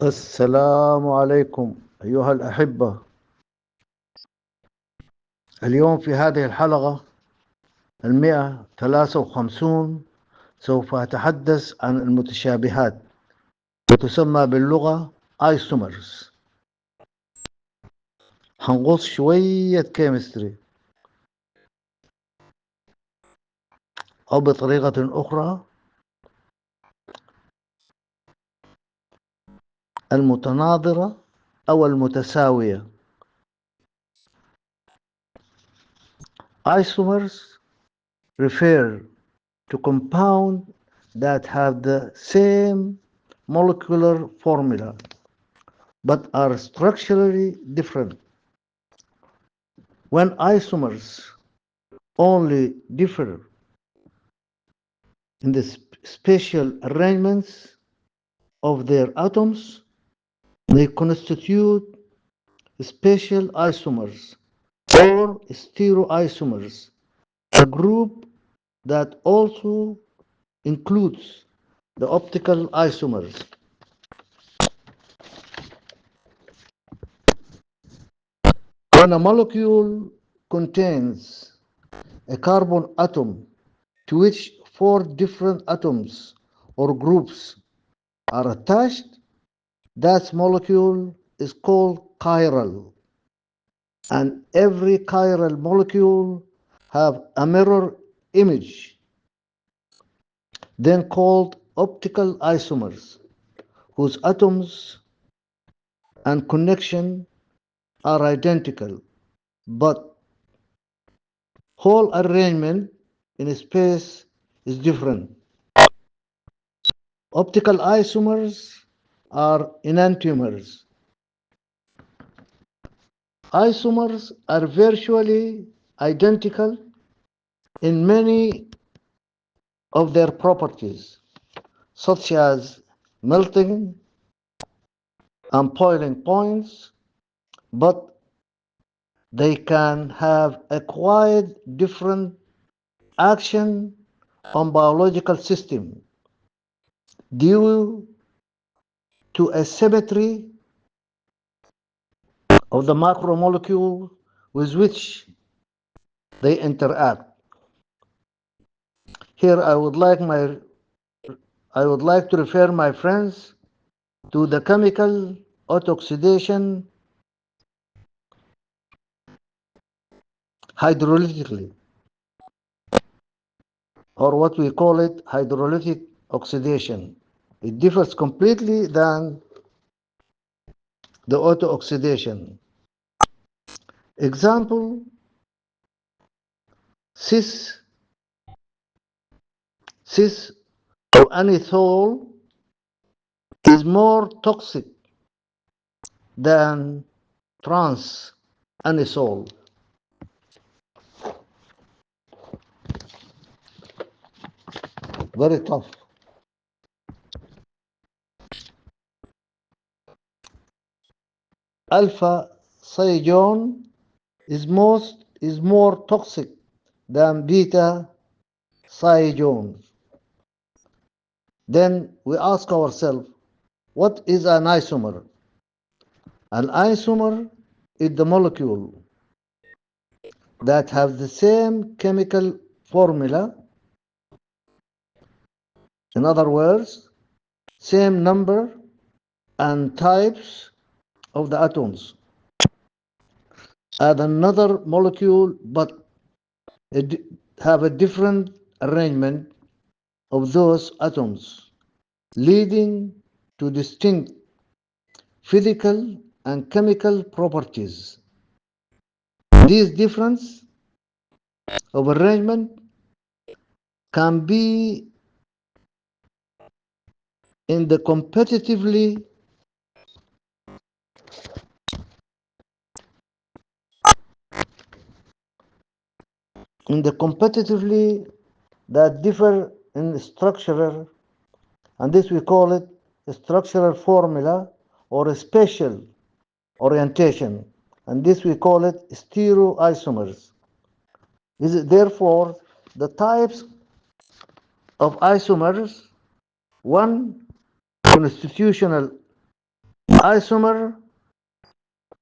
السلام عليكم أيها الأحبة. اليوم في هذه الحلقة 153 سوف أتحدث عن المتشابهات وتسمى باللغة ايسومرز. هنغوص شوية كيمستري، أو بطريقة أخرى المتناظره أو المتساوية. Isomers refer to compounds that have the same molecular formula but are structurally different. When isomers only differ in the spatial arrangements of their atoms, they constitute spatial isomers or stereoisomers, a group that also includes the optical isomers. When a molecule contains a carbon atom to which four different atoms or groups are attached, that molecule is called chiral. And every chiral molecule have a mirror image, then called optical isomers, whose atoms and connection are identical, but whole arrangement in space is different. Optical isomers are enantiomers. Isomers are virtually identical in many of their properties, such as melting and boiling points, but they can have a quite different action on biological system due to asymmetry of the macromolecule with which they interact. Here I would like to refer my friends to the chemical autooxidation hydrolytically, or what we call it hydrolytic oxidation. It differs completely than the autooxidation. Example, cis cis or anisole is more toxic than trans anisole. Very tough. Alpha cyajon is more toxic than beta cyajon. Then we ask ourselves, what is an isomer? An isomer is the molecule that have the same chemical formula. In other words, same number and types of the atoms as another molecule, but have a different arrangement of those atoms, leading to distinct physical and chemical properties. These difference of arrangement can be in the competitively that differ in structure, and this we call it a structural formula or a spatial orientation, and this we call it stereoisomers. Therefore, the types of isomers: one, constitutional Isomer,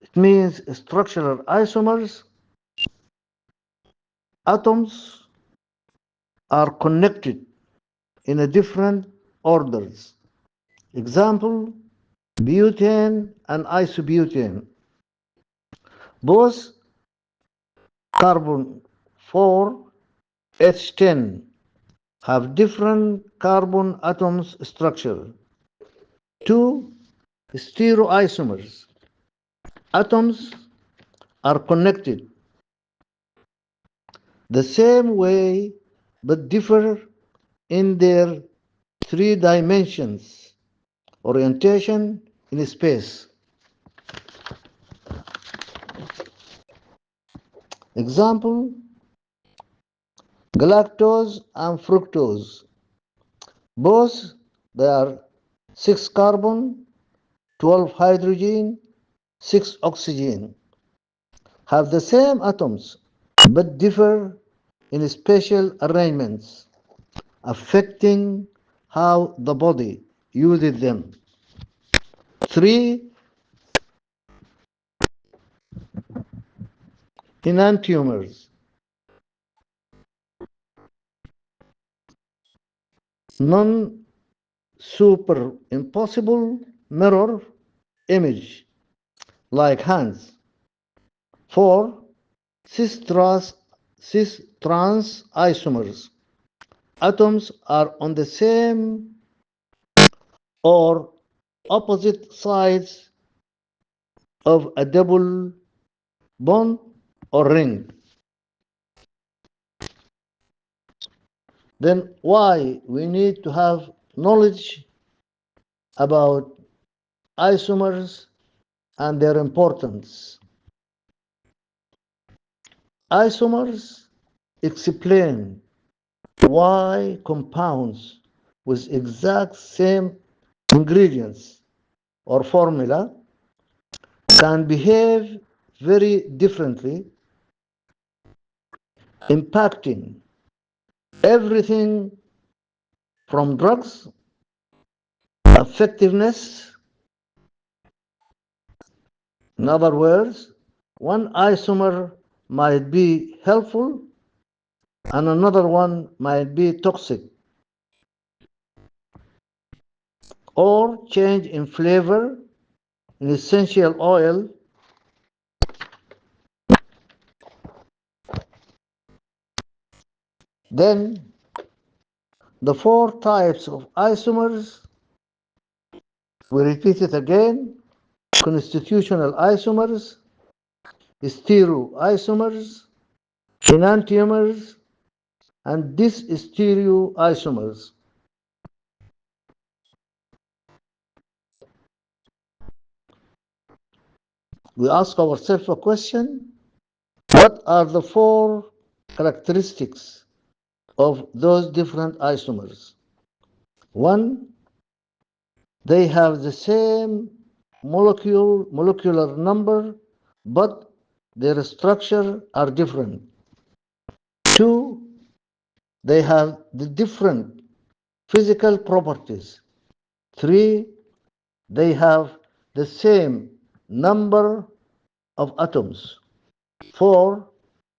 it means structural isomers. Atoms are connected in a different orders. Example, butane and isobutane. Both carbon 4H10 have different carbon atoms structure. Two stereoisomers. Atoms are connected the same way but differ in their three dimensions orientation in space. Example, galactose and fructose. Both they are 6 carbon, 12 hydrogen, 6 oxygen. Have the same atoms but differ in spatial arrangements affecting how the body uses them. 3 enantiomers. Non-superimposable mirror image like hands. 4 cis-trans isomers. Atoms are on the same or opposite sides of a double bond or ring. Then why we need to have knowledge about isomers and their importance. Isomers explain why compounds with exact same ingredients or formula can behave very differently, impacting everything from drugs effectiveness. In other words, one isomer might be helpful and another one might be toxic, or change in flavor in essential oil. Then the four types of isomers, we repeat it again: constitutional isomers, stereoisomers, enantiomers, and dis-stereoisomers. We ask ourselves a question: what are the four characteristics of those different isomers? One, they have the same molecular number, but their structure are different. Two, they have the different physical properties. Three, they have the same number of atoms. Four,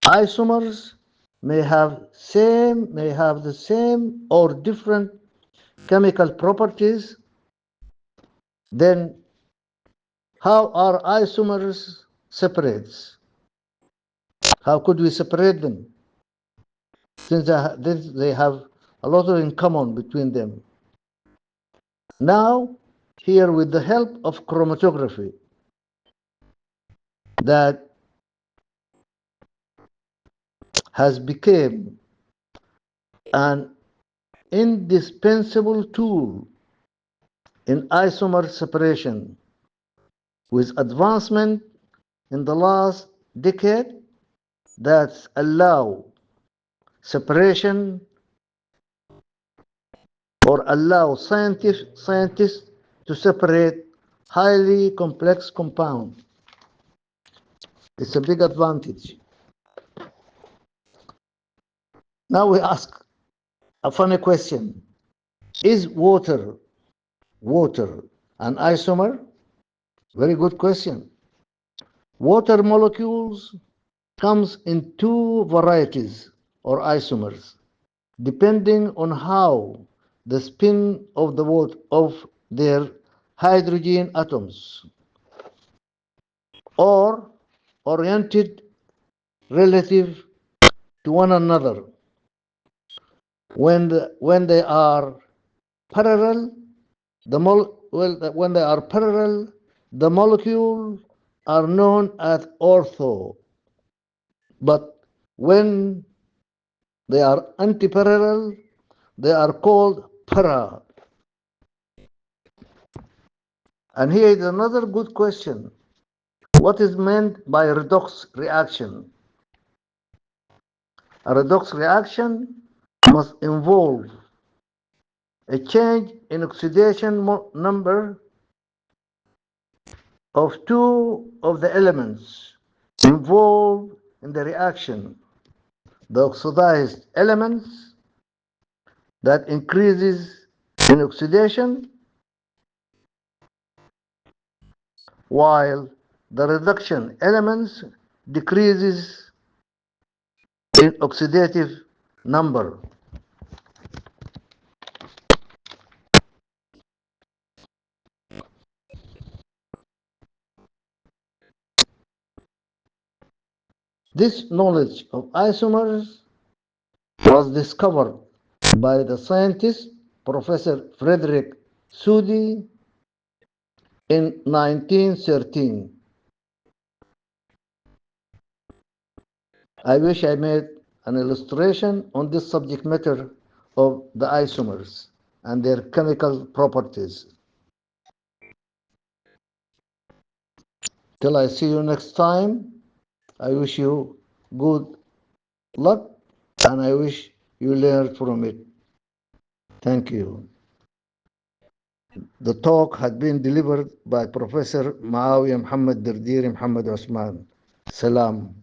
isomers may have the same or different chemical properties. Then how are isomers separated? How could we separate them since they have a lot in common between them? Now, here with the help of chromatography that has become an indispensable tool in isomer separation, with advancement in the last decade that allow separation or allow scientists to separate highly complex compounds. It's a big advantage. Now we ask a funny question. Is water an isomer? Very good question. Water molecules comes in two varieties or isomers, depending on how the spin of their hydrogen atoms or oriented relative to one another. When they are parallel, when they are parallel, the molecules are known as ortho. But when they are antiparallel, they are called para. And here is another good question. What is meant by redox reaction? A redox reaction must involve a change in oxidation number of two of the elements involved in the reaction. The oxidized elements that increases in oxidation, while the reduction elements decreases in oxidative number. This knowledge of isomers was discovered by the scientist Professor Frederick Soddy in 1913. I wish I made an illustration on this subject matter of the isomers and their chemical properties. Till I see you next time, I wish you good luck and I wish you learn from it. Thank you. The talk had been delivered by Professor Maawiya Muhammad Dirdiri Muhammad Osman. Salam.